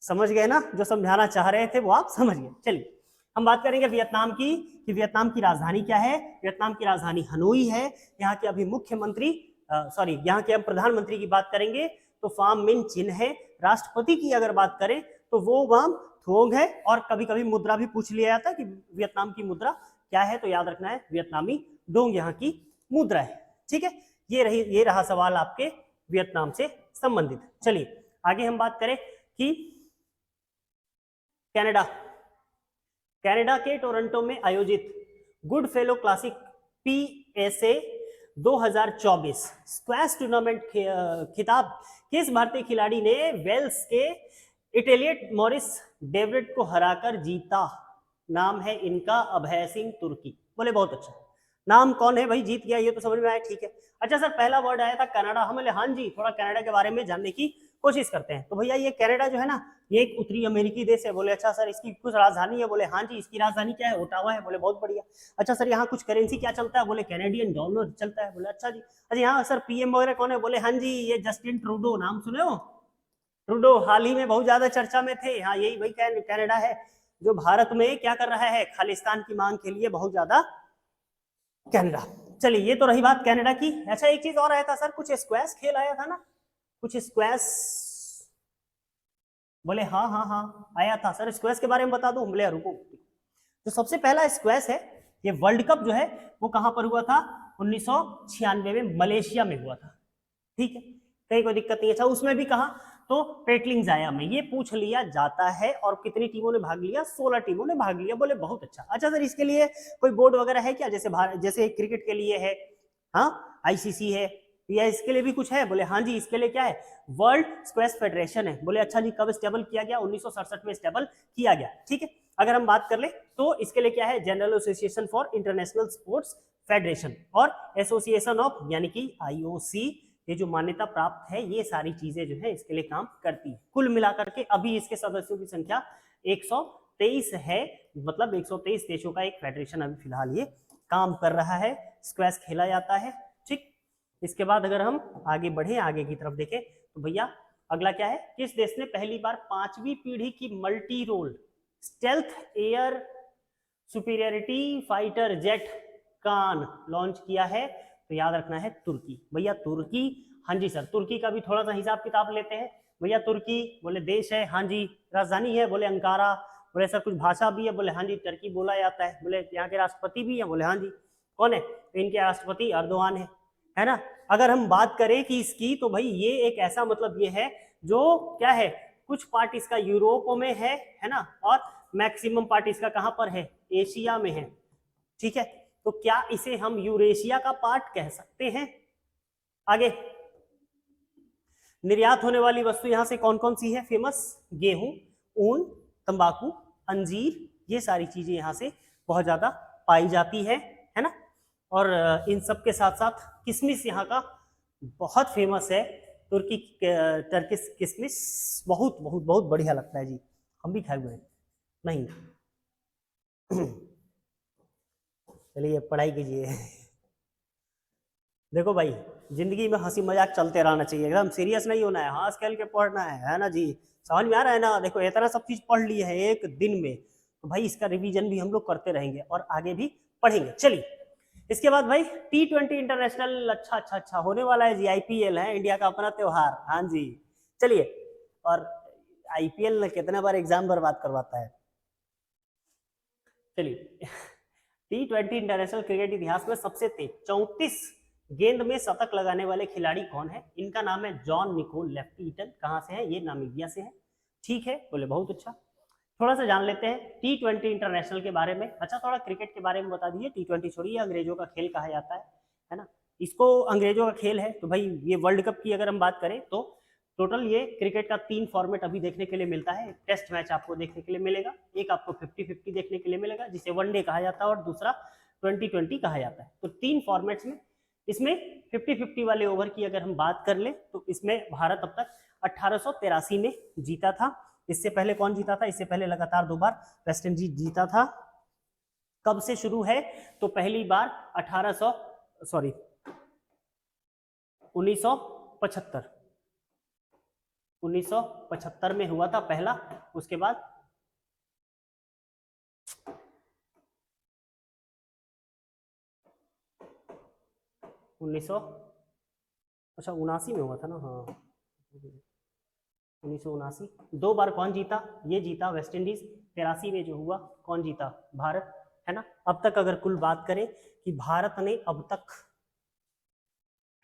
समझ गए ना, जो समझाना चाह रहे थे वो आप समझ गए। चलिए हम बात करेंगे वियतनाम की, कि वियतनाम की राजधानी क्या है। वियतनाम की राजधानी हनोई है। यहाँ के अभी मुख्यमंत्री यहाँ के हम प्रधानमंत्री की बात करेंगे तो फाम मिन चिन है। राष्ट्रपति की अगर बात करें तो वो वाम थोंग है। और कभी कभी मुद्रा भी पूछ लिया जाता है कि वियतनाम की मुद्रा क्या है, तो याद रखना है वियतनामी डोंग यहाँ की मुद्रा है। ठीक है, ये रहा सवाल आपके वियतनाम से संबंधित। चलिए आगे हम बात करें कि कनाडा के टोरंटो में आयोजित good fellow classic PSA 2024 squash tournament खिताब किस भारतीय खिलाड़ी ने वेल्स के इटालियट मॉरिस डेविड को हराकर जीता? नाम है इनका अभय सिंह तुर्की। बोले बहुत अच्छा, नाम कौन है भाई, जीत गया, ये तो समझ में आया। ठीक है। अच्छा सर, पहला वर्ड आया था कनाडा, हम बोले हाँ जी, थोड़ा कनाडा के बारे में जानने की कोशिश करते हैं। तो भैया ये कनाडा जो है ना, ये एक उत्तरी अमेरिकी देश है। बोले अच्छा सर इसकी कुछ राजधानी है? बोले हाँ जी इसकी राजधानी क्या है? ओटावा है। बोले बहुत बढ़िया। अच्छा सर यहाँ कुछ करेंसी क्या चलता है? बोले कैनेडियन डॉलर चलता है। बोले अच्छा जी। अच्छा यहाँ सर पीएम वगैरह कौन है? बोले हाँ जी ये जस्टिन ट्रूडो, नाम सुने हो? ट्रूडो हाल ही में बहुत ज्यादा चर्चा में थे। हाँ यही वही कनाडा है जो भारत में क्या कर रहा है, खालिस्तान की मांग के लिए बहुत ज्यादा। कनाडा। चलिए ये तो रही बात कनाडा की। अच्छा एक चीज और आया था सर, कुछ स्क्वैश खेल आया था ना, कुछ स्क्वैश? बोले हाँ हाँ हाँ आया था सर, स्क्वैश के बारे में बता दूं? बोले रुको, जो सबसे पहला स्क्वैश है ये वर्ल्ड कप जो है वो कहां पर हुआ था? 1996 में मलेशिया में हुआ था। ठीक है, कहीं कोई दिक्कत नहीं है। अच्छा उसमें भी कहा तो पेटलिंग जाया में ये पूछ लिया जाता है। और कितनी टीमों ने भाग लिया? 16 टीमों ने भाग लिया। बोले बहुत अच्छा। अच्छा सर इसके लिए कोई बोर्ड वगैरह है क्या? जैसे क्रिकेट के लिए है हाँ आईसीसी है, या इसके लिए भी कुछ है? बोले हाँ जी इसके लिए क्या है, वर्ल्ड स्क्वैश फेडरेशन है। बोले अच्छा जी कब स्टेबल किया गया? 1967 में स्टेबल किया गया। ठीक है, अगर हम बात कर ले तो इसके लिए क्या है, general association for international sports federation और एसोसिएशन ऑफ यानी कि आईओसी, ये जो मान्यता प्राप्त है ये सारी चीजें जो है इसके लिए काम करती है। कुल मिलाकर के अभी इसके सदस्यों की संख्या 123 है, मतलब 123 देशों का एक फेडरेशन अभी फिलहाल ये काम कर रहा है, स्क्वैश खेला जाता है। ठीक, इसके बाद अगर हम आगे बढ़े, आगे की तरफ देखें तो भैया अगला क्या है, किस देश ने पहली बार 5वीं पीढ़ी की multi role stealth air superiority fighter jet Kaan launch किया है? तो याद रखना है तुर्की। भैया तुर्की, हाँ जी सर तुर्की का भी थोड़ा सा हिसाब किताब लेते हैं। भैया तुर्की बोले देश है, हाँ जी। राजधानी है? बोले अंकारा। बोले सर कुछ भाषा भी है? बोले हाँ जी टर्की बोला जाता है। बोले यहाँ के राष्ट्रपति भी है? बोले हाँ जी। कौन है? तो इनके राष्ट्रपति अर्दोआन है ना। अगर हम बात करें कि इसकी, तो भाई ये एक ऐसा मतलब ये है जो क्या है, कुछ पार्ट इसका यूरोप में है ना, और मैक्सिमम पार्ट इसका कहां पर है, एशिया में है। ठीक है, तो क्या इसे हम यूरेशिया का पार्ट कह सकते हैं? आगे निर्यात होने वाली वस्तु यहां से कौन कौन सी है फेमस? गेहूं, ऊन, तंबाकू, अंजीर, ये सारी चीजें यहां से बहुत ज्यादा पाई जाती है ना। और इन सब के साथ साथ किशमिश यहाँ का बहुत फेमस है। तुर्की टर्किश किशमिश बहुत बहुत बहुत बढ़िया लगता है जी, हम भी खाए हुए हैं। नहीं चलिए पढ़ाई कीजिए। देखो भाई जिंदगी में हंसी मजाक चलते रहना चाहिए, एकदम सीरियस नहीं होना है, हंस खेल के पढ़ना है ना जी। समझ में आ रहा है ना? देखो इतना सब चीज पढ़ लिए है एक दिन में, तो भाई इसका रिवीजन भी हम लोग करते रहेंगे और आगे भी पढ़ेंगे। चलिए इसके बाद भाई T20 इंटरनेशनल अच्छा होने वाला है जी। आईपीएल है इंडिया का अपना त्योहार, हाँ जी। चलिए, और आईपीएल कितने बार एग्जाम बर्बाद करवाता है। चलिए T20 इंटरनेशनल क्रिकेट इतिहास में सबसे तेज 34 गेंद में शतक लगाने वाले खिलाड़ी कौन है? इनका नाम है जॉन निकोल लेफ्टी ईटन। कहां से है ये? नामीबिया से है। ठीक है, बोले बहुत अच्छा। थोड़ा सा जान लेते हैं T20 इंटरनेशनल के बारे में। अच्छा थोड़ा क्रिकेट के बारे में बता दीजिए। T20 छोड़िए, अंग्रेजों का खेल कहा जाता है ना, इसको अंग्रेजों का खेल है। तो भाई ये वर्ल्ड कप की अगर हम बात करें तो टोटल ये क्रिकेट का 3 फॉर्मेट अभी देखने के लिए मिलता है। एक टेस्ट मैच आपको देखने के लिए मिलेगा, एक आपको 50-50 देखने के लिए मिलेगा जिसे वनडे कहा जाता है, और दूसरा 20-20 कहा जाता है। तो 3 फॉर्मेट्स में इसमें 50-50 वाले ओवर की अगर हम बात कर ले तो इसमें भारत अब तक 1883 में जीता था। इससे पहले कौन जीता था? इससे पहले लगातार 2 बार वेस्ट इंडीज जीता था। कब से शुरू है? तो पहली बार 1975 में हुआ था पहला। उसके बाद 1979 में हुआ था ना, हाँ 1979। 2 बार कौन जीता? ये जीता वेस्ट इंडीज। 83 में जो हुआ कौन जीता? भारत, है ना। अब तक अगर कुल बात करें कि भारत ने अब तक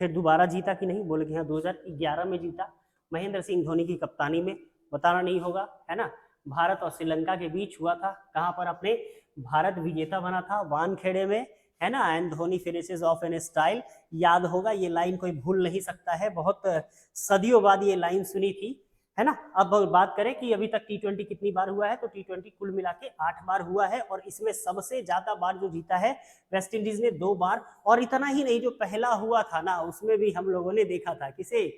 फिर दोबारा जीता कि नहीं, बोले कि हाँ 2011 में जीता, महेंद्र सिंह धोनी की कप्तानी में। बताना नहीं होगा, है ना। भारत और श्रीलंका के बीच हुआ था, कहां पर? अपने भारत विजेता बना था वानखेड़े में, है ना। And Dhoni finishes off in style, याद होगा ये लाइन, कोई भूल नहीं सकता है, बहुत सदियों बाद ये लाइन सुनी थी, है ना। अब बात करें कि अभी तक T20 कितनी बार हुआ है, तो T20 कुल मिला के 8 बार हुआ है, और इसमें सबसे ज्यादा बार जो जीता है वेस्ट इंडीज ने 2 बार। और इतना ही नहीं, जो पहला हुआ था ना उसमें भी हम लोगों ने देखा था किसे?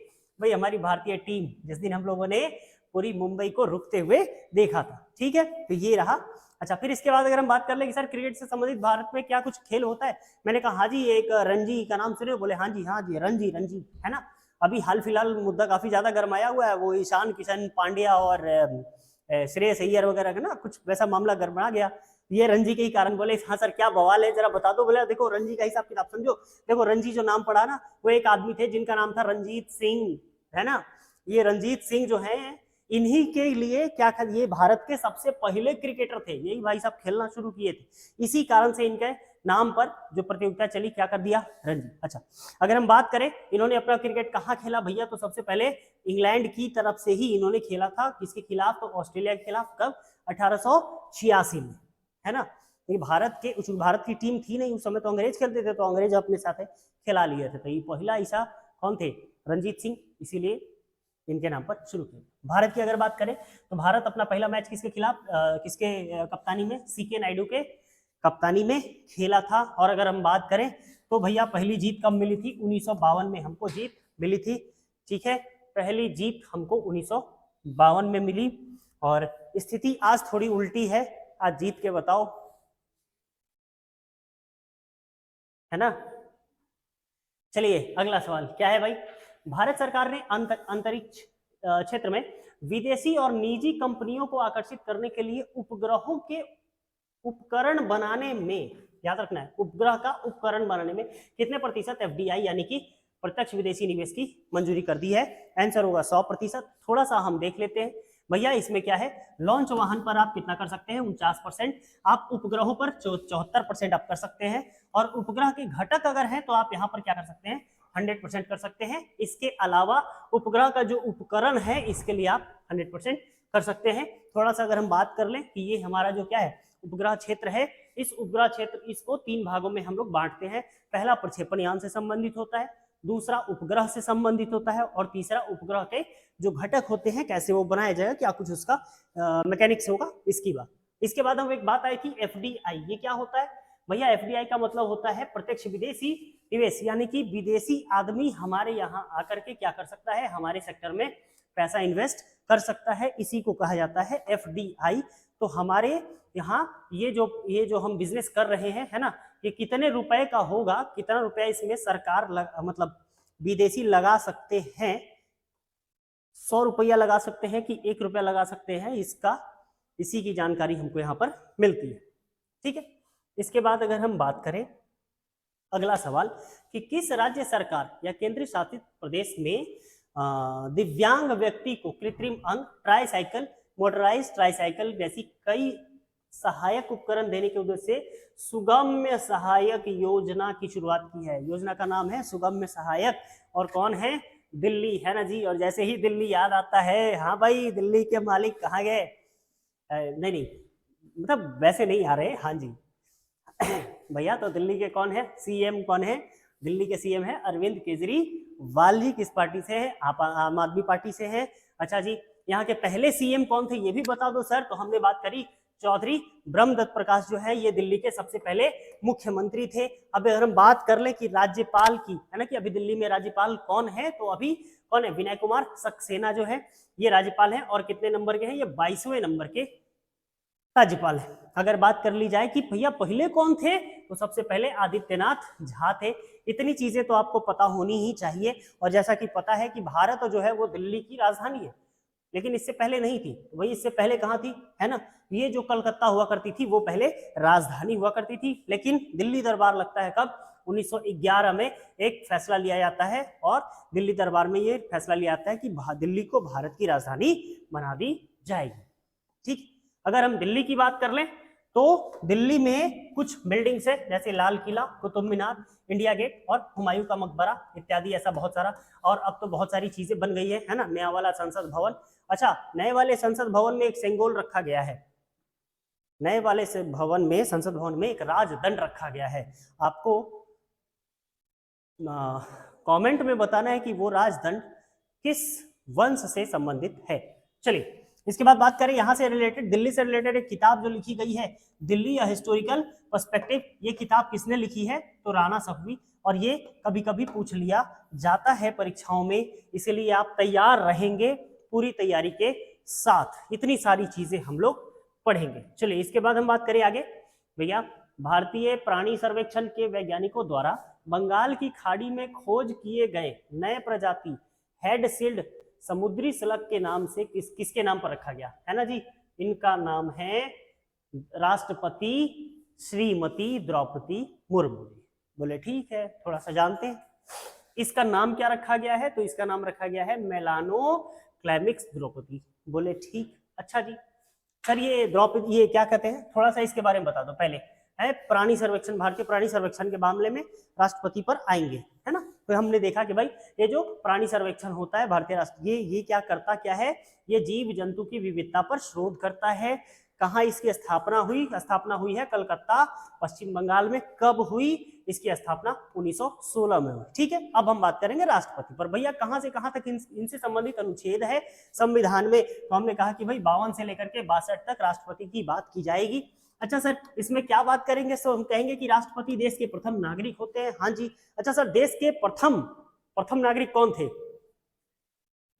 भाई हमारी भारतीय टीम, जिस दिन हम लोगों ने पूरी मुंबई को रुकते हुए देखा था। ठीक है, तो ये रहा। अच्छा, फिर इसके बाद अगर हम बात कर ले कि सर क्रिकेट से संबंधित भारत में क्या कुछ खेल होता है, मैंने कहा हाँ जी, एक रणजी का नाम सुने? बोले हाँ जी रणजी, रणजी है ना। अभी हाल फिलहाल मुद्दा काफी ज्यादा गरमाया हुआ है, वो ईशान किशन पांड्या और श्रेयस अय्यर वगैरह का ना कुछ वैसा मामला गरमा गया, ये रणजी के ही कारण। बोले हाँ सर क्या बवाल है, जरा बता दो। बोले देखो रणजी का हिसाब किताब समझो, देखो रणजी जो नाम पड़ा ना, वो एक आदमी थे जिनका नाम था रंजीत सिंह, है ना। ये रंजीत सिंह जो है, इन्हीं के लिए क्या था, ये भारत के सबसे पहले क्रिकेटर थे, यही भाई साहब खेलना शुरू किए थे, इसी कारण से इनके नाम पर जो प्रतियोगिता चली क्या कर दिया, रणजी। अच्छा, अगर हम बात करें इन्होंने अपना क्रिकेट कहाँ खेला भैया, तो सबसे पहले इंग्लैंड की तरफ से ही इन्होंने खेला था। किसके खिलाफ? तो ऑस्ट्रेलिया के खिलाफ। कब? 1886 में, है ना। ये भारत की टीम थी नहीं उस समय, तो अंग्रेज खेलते थे, तो अंग्रेज अपने साथ खिला लिए थे। तो ये पहला ऐसा कौन थे? रंजीत सिंह, इसीलिए इनके नाम पर शुरू किया। भारत की अगर बात करें तो भारत अपना पहला मैच किसके खिलाफ, किसके कप्तानी में? सीके नायडू के कप्तानी में खेला था। और अगर हम बात करें तो भैया पहली जीत कब मिली थी? 1952 में हमको जीत मिली थी। ठीक है, पहली जीत हमको 1952 में मिली। और स्थिति आज थोड़ी उल्टी है, आज जीत के बताओ, है ना। चलिए अगला सवाल क्या है भाई। भारत सरकार ने अंतरिक्ष क्षेत्र में विदेशी और निजी कंपनियों को आकर्षित करने के लिए उपग्रहों के उपकरण बनाने में, याद रखना है, उपग्रह का उपकरण बनाने में कितने प्रतिशत एफडीआई यानी कि प्रत्यक्ष विदेशी निवेश की मंजूरी कर दी है? आंसर होगा 100%। थोड़ा सा हम देख लेते हैं भैया, इसमें क्या है, लॉन्च वाहन पर आप कितना कर सकते हैं? 49%। आप उपग्रहों पर 74% आप कर सकते हैं। और उपग्रह के घटक अगर है तो आप यहाँ पर क्या कर सकते हैं? 100% कर सकते हैं। इसके अलावा उपग्रह का जो उपकरण है इसके लिए आप 100% कर सकते हैं। थोड़ा सा अगर हम बात कर लें कि ये हमारा जो क्या है उपग्रह क्षेत्र है, इस उपग्रह क्षेत्र इसको 3 भागों में हम लोग बांटते हैं। पहला प्रक्षेपण यान से संबंधित होता है, दूसरा उपग्रह से संबंधित होता है, और तीसरा उपग्रह के जो घटक होते हैं कैसे वो बनाया जाएगा, क्या कुछ उसका मैकेनिक्स होगा, इसकी बात। इसके बाद हम एक बात आई थी एफडीआई, ये क्या होता है भैया? एफडीआई का मतलब होता है प्रत्यक्ष विदेशी निवेश, यानी कि विदेशी आदमी हमारे यहाँ आकर के क्या कर सकता है, हमारे सेक्टर में पैसा इन्वेस्ट कर सकता है, इसी को कहा जाता है एफडीआई। तो हमारे यहाँ ये जो हम बिजनेस कर रहे हैं, है ना, ये कितने रुपए का होगा, कितना रुपया इसमें सरकार मतलब विदेशी लगा सकते हैं? 100 रुपया लगा सकते हैं कि 1 रुपया लगा सकते हैं, इसी की जानकारी हमको यहाँ पर मिलती है। ठीक है, इसके बाद अगर हम बात करें अगला सवाल कि किस राज्य सरकार या केंद्र शासित प्रदेश में दिव्यांग व्यक्ति को कृत्रिम अंग, ट्राईसाइकिल, मोटराइज ट्राईसाइकिल जैसी कई सहायक उपकरण देने के उद्देश्य से सुगम्य सहायक योजना की शुरुआत की है? योजना का नाम है सुगम्य सहायक, और कौन है? दिल्ली, है ना जी। और जैसे ही दिल्ली याद आता है, हाँ भाई दिल्ली के मालिक कहाँ गए? नहीं, मतलब वैसे नहीं आ रहे, हाँ जी भैया। तो दिल्ली के कौन है सीएम? कौन है? दिल्ली के सीएम है अरविंद केजरीवाल जी। किस पार्टी से है? आम आदमी पार्टी से है। अच्छा जी, यहाँ के पहले सीएम कौन थे ये भी बता दो सर। तो हमने बात करी चौधरी ब्रह्मदत्त प्रकाश जो है ये दिल्ली के सबसे पहले मुख्यमंत्री थे। अब अगर हम बात कर ले कि राज्यपाल की, है ना, कि अभी दिल्ली में राज्यपाल कौन है, तो अभी कौन है? विनय कुमार सक्सेना जो है ये राज्यपाल है। और कितने नंबर के हैं? ये 22वें नंबर के राज्यपाल है। अगर बात कर ली जाए कि भैया पहले कौन थे, तो सबसे पहले आदित्यनाथ झा थे। इतनी चीजें तो आपको पता होनी ही चाहिए। और जैसा कि पता है कि भारत जो है वो दिल्ली की राजधानी है, लेकिन इससे पहले नहीं थी। वही इससे पहले कहाँ थी, है ना, ये जो कलकत्ता हुआ करती थी वो पहले राजधानी हुआ करती थी। लेकिन दिल्ली दरबार लगता है कब? 1911 में एक फैसला लिया जाता है, और दिल्ली दरबार में ये फैसला लिया जाता है कि दिल्ली को भारत की राजधानी बना दी जाएगी। ठीक, अगर हम दिल्ली की बात कर लें तो दिल्ली में कुछ बिल्डिंग्स है, जैसे लाल किला, कुतुब मीनार, इंडिया गेट और हुमायूं का मकबरा इत्यादि, ऐसा बहुत सारा। और अब तो बहुत सारी चीजें बन गई है ना, नया वाला संसद भवन। अच्छा, नए वाले संसद भवन में एक सेंगोल रखा गया है, नए वाले से भवन में, संसद भवन में एक राजदंड रखा गया है। आपको कमेंट में बताना है कि वो राजदंड किस वंश से संबंधित है। चलिए इसके बाद बात करें यहाँ से रिलेटेड, दिल्ली से रिलेटेड एक किताब जो लिखी गई है, दिल्ली अ हिस्टोरिकल पर्सपेक्टिव, ये किताब किसने लिखी है? तो राणा सफवी। और ये कभी कभी पूछ लिया जाता है परीक्षाओं में, इसीलिए आप तैयार रहेंगे पूरी तैयारी के साथ। इतनी सारी चीजें हम लोग पढ़ेंगे। चलिए इसके बाद हम बात करें आगे। भैया, भारतीय प्राणी सर्वेक्षण के वैज्ञानिकों द्वारा बंगाल की खाड़ी में खोज किए गए नए प्रजाति हेड सील्ड समुद्री स्लग के नाम से किसके नाम पर रखा गया है ना जी? इनका नाम है राष्ट्रपति श्रीमती द्रौपदी मुर्मू। बोले ठीक है, थोड़ा सा जानते हैं इसका नाम क्या रखा गया है? तो इसका नाम रखा गया है मेलानो क्लाइमिक्स द्रौपदी। बोले ठीक, अच्छा जी। सर ये द्रौपदी, ये क्या कहते हैं, थोड़ा सा इसके बारे में बता दो पहले। है प्राणी सर्वेक्षण, भारतीय प्राणी सर्वेक्षण के मामले में राष्ट्रपति पर आएंगे, है ना? तो हमने देखा कि भाई ये जो प्राणी सर्वेक्षण होता है भारतीय राष्ट्र, ये क्या करता क्या है? ये जीव जंतु की विविधता पर शोध करता है। कहाँ इसकी स्थापना हुई? स्थापना हुई है कलकत्ता, पश्चिम बंगाल में। कब हुई इसकी स्थापना? 1916 में हुई। ठीक है, अब हम बात करेंगे राष्ट्रपति पर। भैया कहाँ से कहाँ तक इनसे संबंधित अनुच्छेद है संविधान में? तो हमने कहा कि भाई 52 से लेकर के 62 तक राष्ट्रपति की बात की जाएगी। अच्छा सर, इसमें क्या बात करेंगे? सो हम कहेंगे कि राष्ट्रपति देश के प्रथम नागरिक होते हैं। हाँ जी। अच्छा सर, देश के प्रथम नागरिक कौन थे?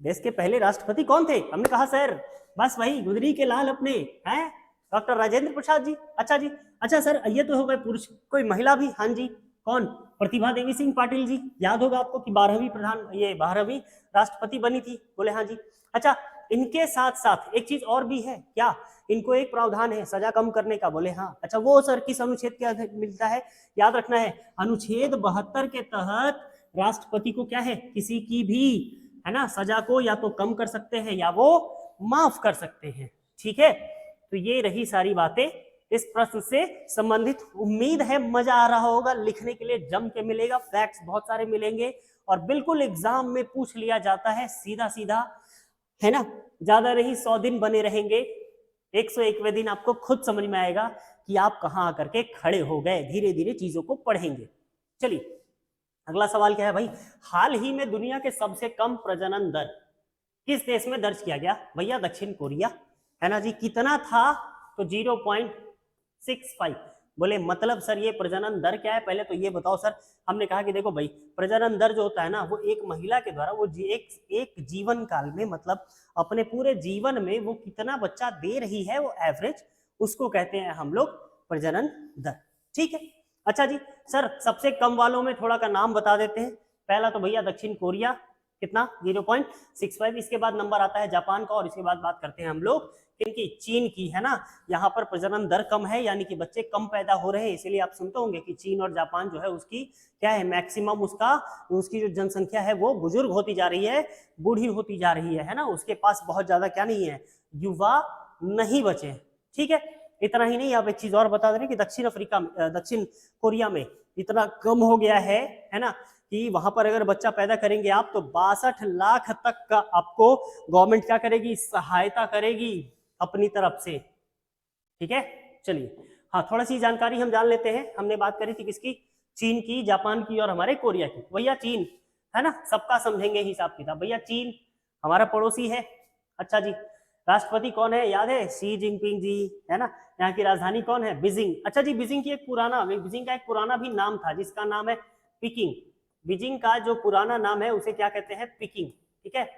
देश के पहले राष्ट्रपति कौन थे? हमने कहा सर बस वही गुजरी के लाल अपने हैं, डॉक्टर राजेंद्र प्रसाद जी। अच्छा जी। अच्छा सर, ये तो हो गए पुरुष, कोई महिला भी? हाँ जी। कौन? प्रतिभा देवी सिंह पाटिल जी। याद होगा आपको कि 12वीं राष्ट्रपति बनी थी। बोले हाँ जी। अच्छा, इनके साथ साथ एक चीज और भी है क्या? इनको एक प्रावधान है सजा कम करने का। बोले हाँ। अच्छा, वो सर किस अनुच्छेद के मिलता है? याद रखना है, अनुच्छेद 72 के तहत राष्ट्रपति को क्या है, किसी की भी, है ना, सजा को या तो कम कर सकते हैं या वो माफ कर सकते हैं। ठीक है, तो ये रही सारी बातें इस प्रश्न से संबंधित। उम्मीद है मजा आ रहा होगा, लिखने के लिए जम के मिलेगा, फैक्ट्स बहुत सारे मिलेंगे और बिल्कुल एग्जाम में पूछ लिया जाता है सीधा सीधा, है ना? ज्यादा नहीं, 100 दिन बने रहेंगे, 101वें दिन आपको खुद समझ में आएगा कि आप कहाँ आकर के खड़े हो गए। धीरे धीरे चीजों को पढ़ेंगे। चलिए अगला सवाल क्या है भाई? हाल ही में दुनिया के सबसे कम प्रजनन दर किस देश में दर्ज किया गया? भैया दक्षिण कोरिया, है ना जी। कितना था? तो 0.65। बोले मतलब सर ये प्रजनन दर क्या है? पहले तो ये बताओ सर। हमने कहा कि देखो भाई, प्रजनन दर जो होता है ना, वो एक महिला के द्वारा वो एक जीवन काल में, मतलब अपने पूरे जीवन में वो कितना बच्चा दे रही है, वो एवरेज, उसको कहते हैं हम लोग प्रजनन दर। ठीक है। अच्छा जी सर, सबसे कम वालों में थोड़ा का नाम बता देते हैं। पहला तो भैया दक्षिण कोरिया, कितना? 0.65। इसके बाद नंबर आता है जापान का, और इसके बाद बात करते हैं हम लोग किनकी? चीन की, है ना। यहाँ पर प्रजनन दर कम है, यानी कि बच्चे कम पैदा हो रहे हैं, इसीलिए आप सुनते होंगे कि चीन और जापान जो है उसकी क्या है, मैक्सिमम उसकी जो जनसंख्या है वो बुजुर्ग होती जा रही है, बूढ़ी होती जा रही है ना। उसके पास बहुत ज्यादा क्या नहीं है, युवा नहीं बचे। ठीक है, इतना ही नहीं, आप एक चीज और बता दे रहे कि दक्षिण कोरिया में इतना कम हो गया है ना, कि वहां पर अगर बच्चा पैदा करेंगे आप तो 62 लाख तक का आपको गवर्नमेंट क्या करेगी, सहायता करेगी अपनी तरफ से। ठीक है, चलिए हाँ, थोड़ा सी जानकारी हम जान लेते हैं। हमने बात करी थी किसकी? चीन की, जापान की और हमारे कोरिया की। भैया चीन, है ना, सबका समझेंगे हिसाब किताब। भैया चीन हमारा पड़ोसी है। अच्छा जी, राष्ट्रपति कौन है? याद है, शी जिनपिंग जी, है ना। यहाँ की राजधानी कौन है? बीजिंग। अच्छा जी, बीजिंग का एक पुराना भी नाम था जिसका नाम है पीकिंग। बीजिंग का जो पुराना नाम है उसे क्या कहते हैं? पीकिंग। ठीक है,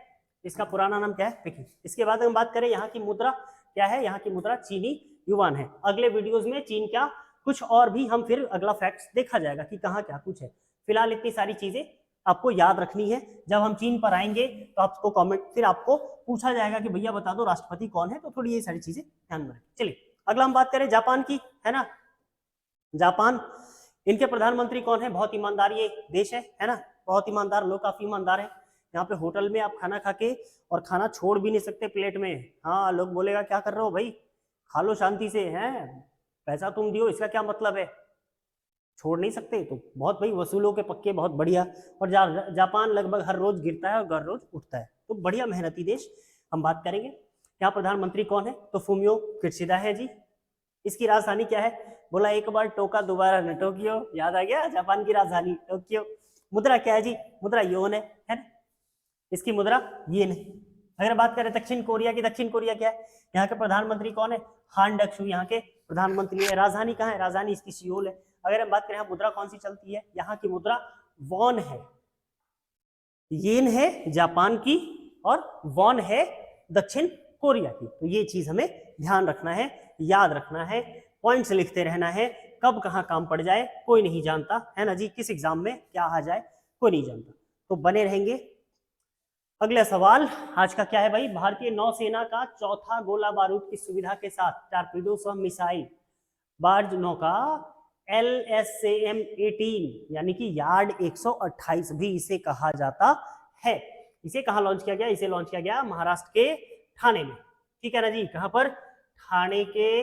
इसका पुराना नाम क्या है? पीकिंग। इसके बाद हम बात करें यहाँ की मुद्रा क्या है? यहाँ की मुद्रा चीनी युआन है। अगले वीडियोस में चीन क्या कुछ और भी हम फिर अगला फैक्ट्स देखा जाएगा कि कहाँ क्या कुछ है। फिलहाल इतनी सारी चीजें आपको याद रखनी है। जब हम चीन पर आएंगे तो आपको कमेंट, फिर आपको पूछा जाएगा कि भैया बता दो राष्ट्रपति कौन है, तो थोड़ी ये सारी चीजें ध्यान में रखें। चलिए अगला हम बात करें जापान की, है ना। जापान, इनके प्रधानमंत्री कौन है? बहुत ईमानदार ये देश है ना, बहुत ईमानदार लोग, काफी ईमानदार है। यहाँ पे होटल में आप खाना खा के और खाना छोड़ भी नहीं सकते प्लेट में। हाँ, लोग बोलेगा क्या कर रहे हो भाई, खा लो शांति से, हैं पैसा तुम दियो, इसका क्या मतलब है, छोड़ नहीं सकते। तो बहुत भाई वसूलों के पक्के, बहुत बढ़िया। और जापान लगभग हर रोज गिरता है और हर रोज उठता है, तो बढ़िया मेहनती देश। हम बात करेंगे यहाँ प्रधानमंत्री कौन है? तो फुमियो किशिदा है जी। इसकी राजधानी क्या है? बोला एक बार टोका दोबारा न टोक्यो, याद आ गया, जापान की राजधानी टोक्यो। मुद्रा क्या है जी? मुद्रा योन है ना। इसकी मुद्रा येन है। अगर बात करें दक्षिण कोरिया की, दक्षिण कोरिया क्या है, यहाँ के प्रधानमंत्री कौन है, हान डक्सू यहाँ के प्रधानमंत्री है। राजधानी कहाँ है, राजधानी इसकी सियोल है। अगर हम बात करें यहाँ मुद्रा कौन सी चलती है, यहाँ की मुद्रा वॉन है, येन है जापान की और वॉन है दक्षिण कोरिया की। तो ये चीज हमें ध्यान रखना है, याद रखना है, पॉइंट्स लिखते रहना है, कब कहाँ काम पड़ जाए कोई नहीं जानता, है ना जी, किस एग्जाम में क्या आ जाए कोई नहीं जानता, तो बने रहेंगे। अगला सवाल आज का क्या है भाई, भारतीय नौसेना का चौथा गोला बारूद की सुविधा के साथ टारपीडो सह मिसाइल बार्ज नौका LSAM 18 यानी कि यार्ड 128 भी इसे कहा जाता है। इसे कहाँ लॉन्च किया गया, इसे लॉन्च किया गया महाराष्ट्र के ठाणे में, ठीक है ना जी, कहाँ पर, ठाणे के,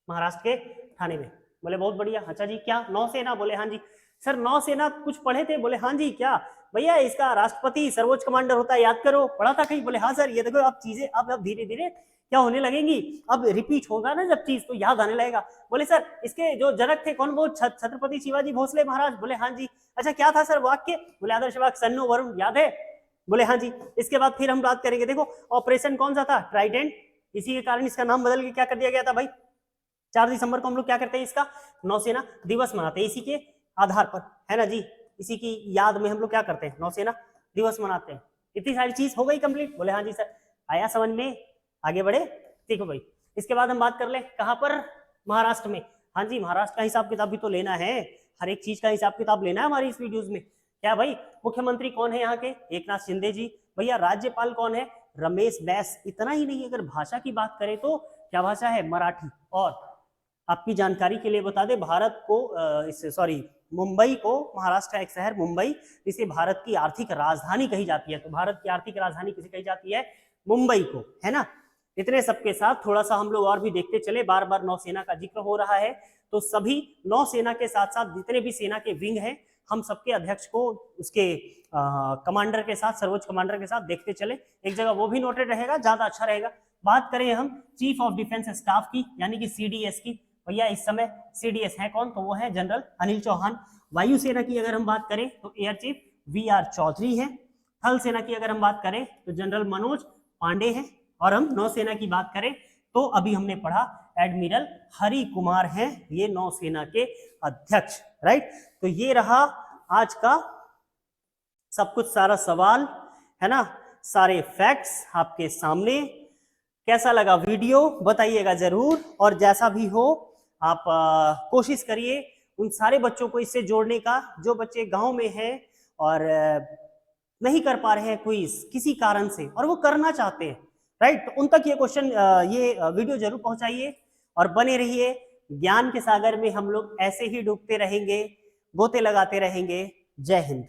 महाराष्ट्र के ठाणे में। बोले बहुत बढ़िया। अच्छा जी, क्या नौसेना, बोले हाँ जी। सर नौसेना कुछ पढ़े थे, बोले हाँ जी। क्या भैया, इसका राष्ट्रपति सर्वोच्च कमांडर होता है, याद करो, पढ़ा था कहीं, बोले हाँ सर। ये देखो अब चीजें अब धीरे धीरे क्या होने लगेंगी, अब रिपीट होगा ना जब चीज, तो याद आने लगेगा। बोले सर इसके जो जनक थे कौन, वो छत्रपति शिवाजी भोसले महाराज, बोले हाँ जी। अच्छा क्या था सर वाक्य, बोले आदर्श वाक्य सन्नो वरुण, याद है, बोले हाँ जी। इसके बाद फिर हम बात करेंगे, देखो ऑपरेशन कौन सा था, ट्राइडेंट, इसी के कारण इसका नाम बदल के क्या कर दिया गया था भाई, 4 दिसंबर को हम लोग क्या करते हैं, इसका नौसेना दिवस मनाते हैं, इसी के आधार पर, है ना जी, इसी की याद में हम लोग क्या करते हैं, नौसेना दिवस मनाते हैं। इतनी सारी चीज हो गई कंप्लीट, बोले हाँ जी सर। आया समझ में, आगे बढ़े, देखो भाई। इसके बाद हम बात कर ले कहां पर, महाराष्ट्र में। हाँ जी, महाराष्ट्र का हिसाब किताब भी तो लेना है, हर एक चीज का हिसाब किताब लेना है हमारी इस वीडियोस में। क्या भाई, मुख्यमंत्री कौन है यहाँ के, एकनाथ शिंदे जी। भैया राज्यपाल कौन है, रमेश बैस। इतना ही नहीं, अगर भाषा की बात करें तो क्या भाषा है, मराठी। और आपकी जानकारी के लिए बता दें, भारत को मुंबई को, महाराष्ट्र का एक शहर मुंबई, जिसे भारत की आर्थिक राजधानी कही जाती है। तो भारत की आर्थिक राजधानी किसे कही जाती है, मुंबई को, है ना। इतने सबके साथ थोड़ा सा हम लोग और भी देखते चले, बार बार नौसेना का जिक्र हो रहा है, तो सभी नौसेना के साथ साथ जितने भी सेना के विंग हैं, हम सबके अध्यक्ष को उसके कमांडर के साथ, सर्वोच्च कमांडर के साथ देखते चले। एक जगह वो भी नोटेड रहेगा, ज्यादा अच्छा रहेगा। बात करें हम चीफ ऑफ डिफेंस स्टाफ की, यानी कि CDS की। भैया इस समय CDS है कौन, तो वो है जनरल अनिल चौहान। वायुसेना की अगर हम बात करें तो एयर चीफ VR चौधरी है। थल सेना की अगर हम बात करें तो जनरल मनोज पांडे हैं। और हम नौसेना की बात करें तो अभी हमने पढ़ा एडमिरल हरि कुमार हैं, ये नौसेना के अध्यक्ष, राइट। तो ये रहा आज का सब कुछ, सारा सवाल, है ना, सारे फैक्ट्स आपके सामने। कैसा लगा वीडियो बताइएगा जरूर, और जैसा भी हो आप कोशिश करिए उन सारे बच्चों को इससे जोड़ने का, जो बच्चे गांव में हैं और नहीं कर पा रहे हैं क्विज किसी कारण से, और वो करना चाहते हैं, राइट, तो उन तक ये क्वेश्चन, ये वीडियो जरूर पहुंचाइए। और बने रहिए, ज्ञान के सागर में हम लोग ऐसे ही डूबते रहेंगे, गोते लगाते रहेंगे। जय हिंद।